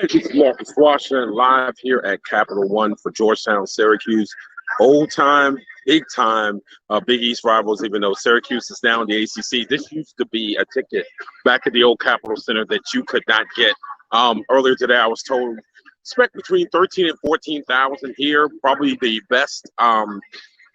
This is Marcus Washington live here at Capital One for Georgetown-Syracuse. Old time, big time Big East rivals, even though Syracuse is now in the ACC. This used to be a ticket back at the old Capitol Center that you could not get. Earlier today, I was told expect between 13 and 14,000 here, probably the best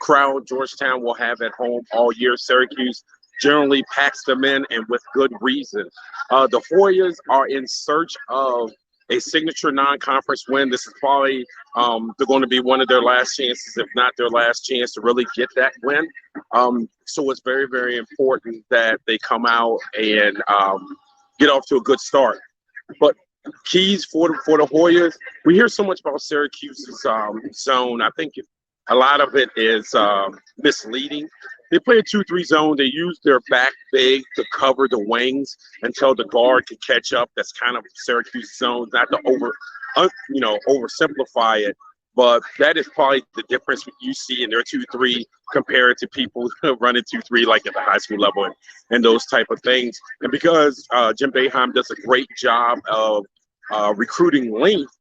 crowd Georgetown will have at home all year. Syracuse generally packs them in, and with good reason. The Hoyas are in search of a signature non-conference win. This is probably they're going to be one of their last chances, if not their last chance, to really get that win. So it's very, very important that they come out and get off to a good start. But keys for the Hoyas, we hear so much about Syracuse's zone. I think a lot of it is misleading. They play a 2-3 zone. They use their back big to cover the wings until the guard can catch up. That's kind of Syracuse's zone. Not to oversimplify it, but that is probably the difference you see in their 2-3 compared to people running 2-3 like at the high school level and those type of things. And because Jim Boeheim does a great job of recruiting length,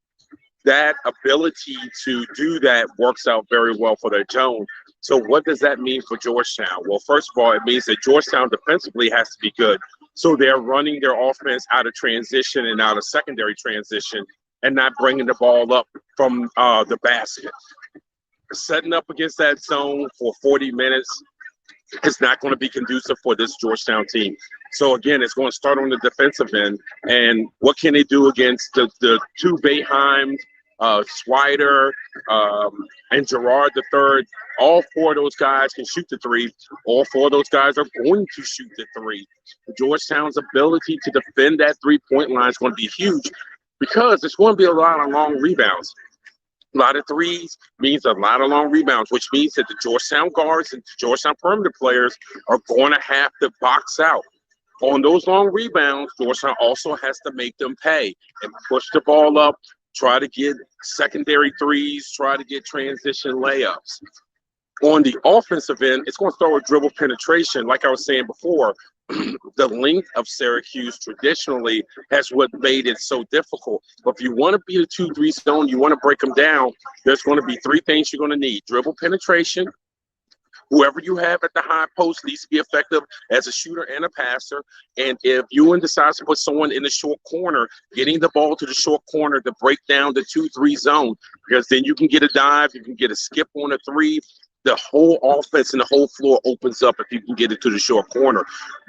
that ability to do that works out very well for their zone. So what does that mean for Georgetown? Well, first of all, it means that Georgetown defensively has to be good. So they're running their offense out of transition and out of secondary transition and not bringing the ball up from the basket. Setting up against that zone for 40 minutes is not going to be conducive for this Georgetown team. So, again, it's going to start on the defensive end. And what can they do against the two Boeheims, Swider, and Gerard III? All four of those guys can shoot the three. All four of those guys are going to shoot the three. Georgetown's ability to defend that three-point line is going to be huge because there's going to be a lot of long rebounds. A lot of threes means a lot of long rebounds, which means that the Georgetown guards and the Georgetown perimeter players are going to have to box out. On those long rebounds, Georgetown also has to make them pay and push the ball up, try to get secondary threes, try to get transition layups. On the offensive end, it's going to start with dribble penetration. Like I was saying before, the length of Syracuse traditionally has what made it so difficult. But if you want to beat a 2-3 zone, you want to break them down, there's going to be three things you're going to need. Dribble penetration. Whoever you have at the high post needs to be effective as a shooter and a passer. And if Ewan decides to put someone in the short corner, getting the ball to the short corner to break down the 2-3 zone, because then you can get a dive, you can get a skip on a three. The whole offense and the whole floor opens up if you can get it to the short corner.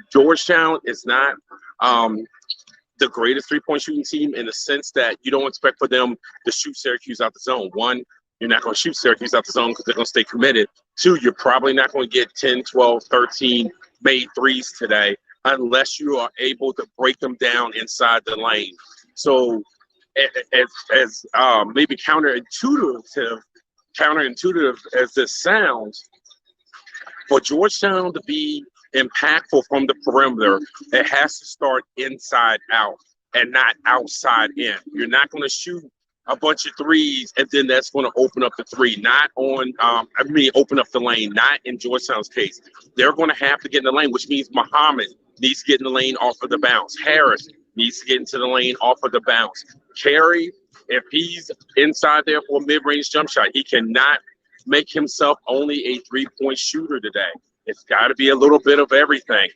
Georgetown is not the greatest three-point shooting team in the sense that you don't expect for them to shoot Syracuse out the zone. One, you're not going to shoot Syracuse out the zone because they're going to stay committed. Two, you're probably not going to get 10, 12, 13 made threes today unless you are able to break them down inside the lane. So as maybe counterintuitive as this sounds, for Georgetown to be impactful from the perimeter, it has to start inside out and not outside in. You're not going to shoot a bunch of threes and then that's going to open up the three. Open up the lane, not in Georgetown's case. They're going to have to get in the lane, which means Muhammad needs to get in the lane off of the bounce. Harris needs to get into the lane off of the bounce. Carey, if he's inside there for a mid-range jump shot, he cannot make himself only a three-point shooter today. It's got to be a little bit of everything.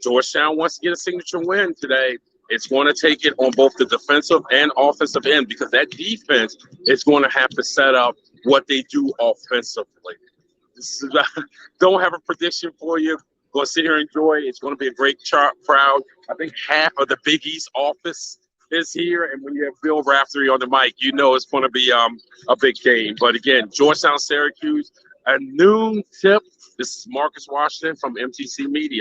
Georgetown wants to get a signature win today. It's going to take it on both the defensive and offensive end because that defense is going to have to set up what they do offensively. Don't have a prediction for you. Going to sit here and enjoy. It's going to be a great crowd. I think half of the Big East office is here, and when you have Bill Raftery on the mic, you know it's going to be a big game. But again, Georgetown, Syracuse, a noon tip. This is Marcus Washington from MTC Media.